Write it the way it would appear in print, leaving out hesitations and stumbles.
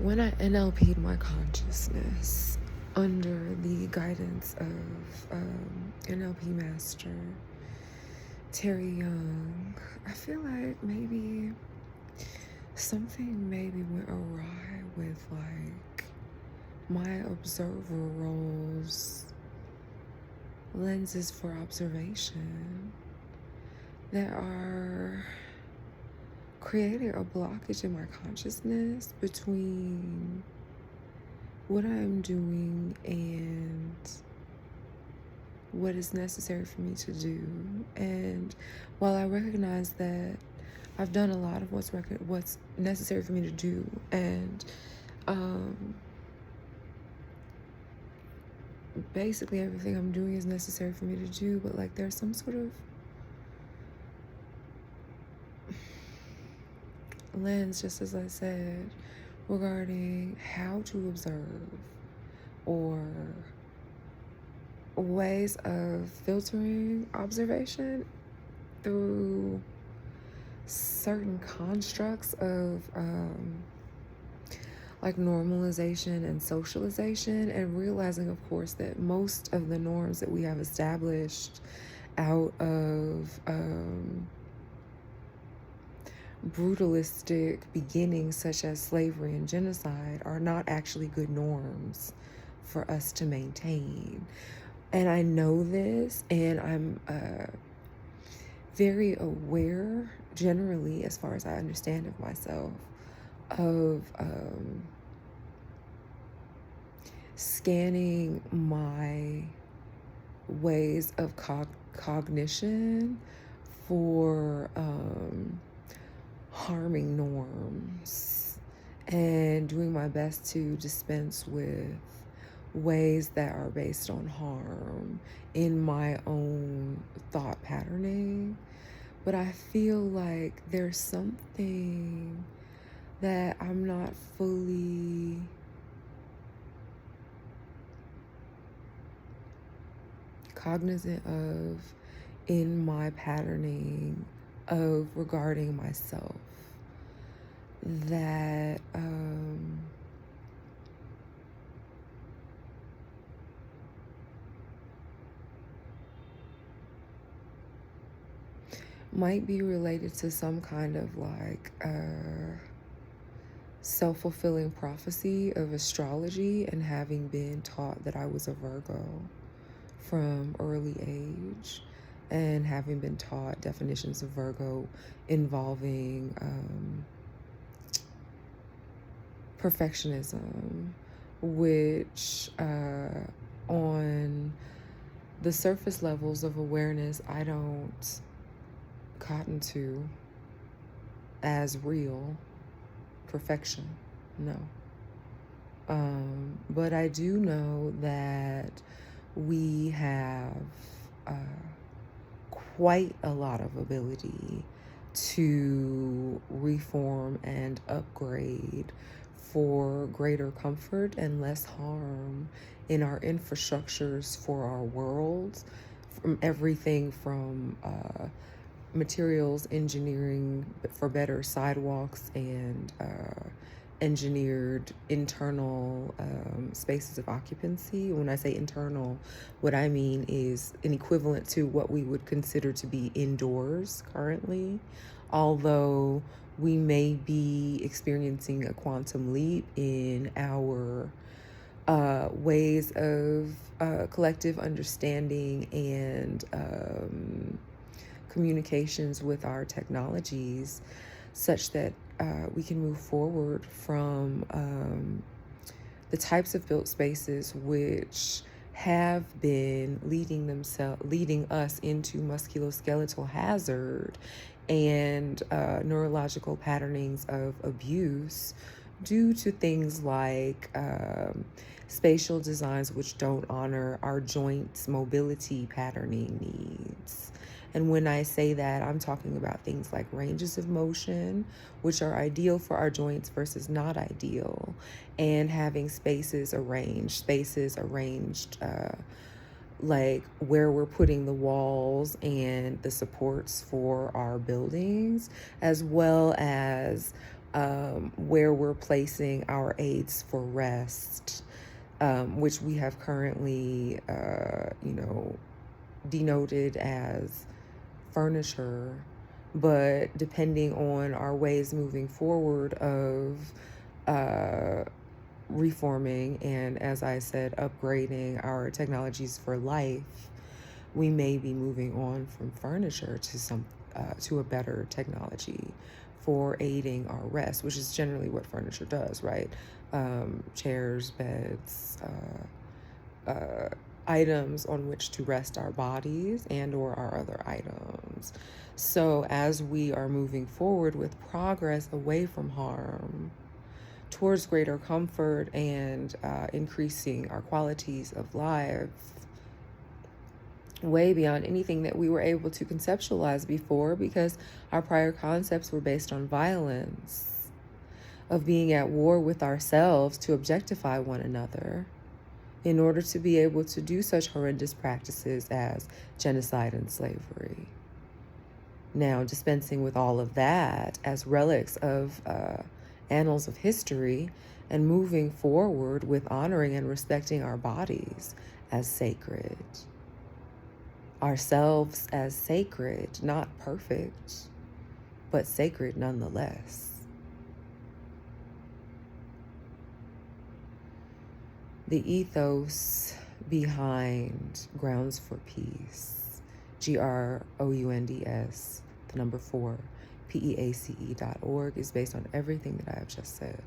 When I NLP'd my consciousness under the guidance of NLP master Terry Young, I feel like maybe something went awry with like my observer roles, lenses for observation that are creating a blockage in my consciousness between what I'm doing and what is necessary for me to do. And while I recognize that I've done a lot of what's necessary for me to do, and basically everything I'm doing is necessary for me to do, but like there's some sort of lens, just as I said, regarding how to observe or ways of filtering observation through certain constructs of like normalization and socialization, and realizing, of course, that most of the norms that we have established out of brutalistic beginnings such as slavery and genocide are not actually good norms for us to maintain. And I know this, and I'm very aware, generally, as far as I understand of myself, of scanning my ways of cognition for harming norms, and doing my best to dispense with ways that are based on harm in my own thought patterning. But I feel like there's something that I'm not fully cognizant of in my patterning of regarding myself, that might be related to some kind of like self-fulfilling prophecy of astrology, and having been taught that I was a Virgo from early age, and having been taught definitions of Virgo involving perfectionism, which on the surface levels of awareness I don't cotton to as real perfection, no. But I do know that we have quite a lot of ability to reform and upgrade for greater comfort and less harm in our infrastructures for our worlds, from everything from materials engineering for better sidewalks and engineered internal spaces of occupancy. When I say internal, what I mean is an equivalent to what we would consider to be indoors currently, although we may be experiencing a quantum leap in our ways of collective understanding and communications with our technologies, such that we can move forward from the types of built spaces which have been leading us into musculoskeletal hazard and neurological patternings of abuse due to things like spatial designs which don't honor our joints' mobility patterning needs. And when I say that, I'm talking about things like ranges of motion, which are ideal for our joints versus not ideal, and having spaces arranged like where we're putting the walls and the supports for our buildings, as well as where we're placing our aids for rest, which we have currently, denoted as furniture. But depending on our ways moving forward of reforming and, as I said, upgrading our technologies for life, we may be moving on from furniture to a better technology for aiding our rest, which is generally what furniture does, right? Chairs, beds, items on which to rest our bodies and or our other items. So as we are moving forward with progress away from harm towards greater comfort and increasing our qualities of life way beyond anything that we were able to conceptualize before, because our prior concepts were based on violence, of being at war with ourselves to objectify one another in order to be able to do such horrendous practices as genocide and slavery. Now, dispensing with all of that as relics of annals of history and moving forward with honoring and respecting our bodies as sacred, ourselves as sacred, not perfect, but sacred nonetheless. The ethos behind Grounds for Peace, GROUNDS, the number 4, PEACE.org, is based on everything that I have just said.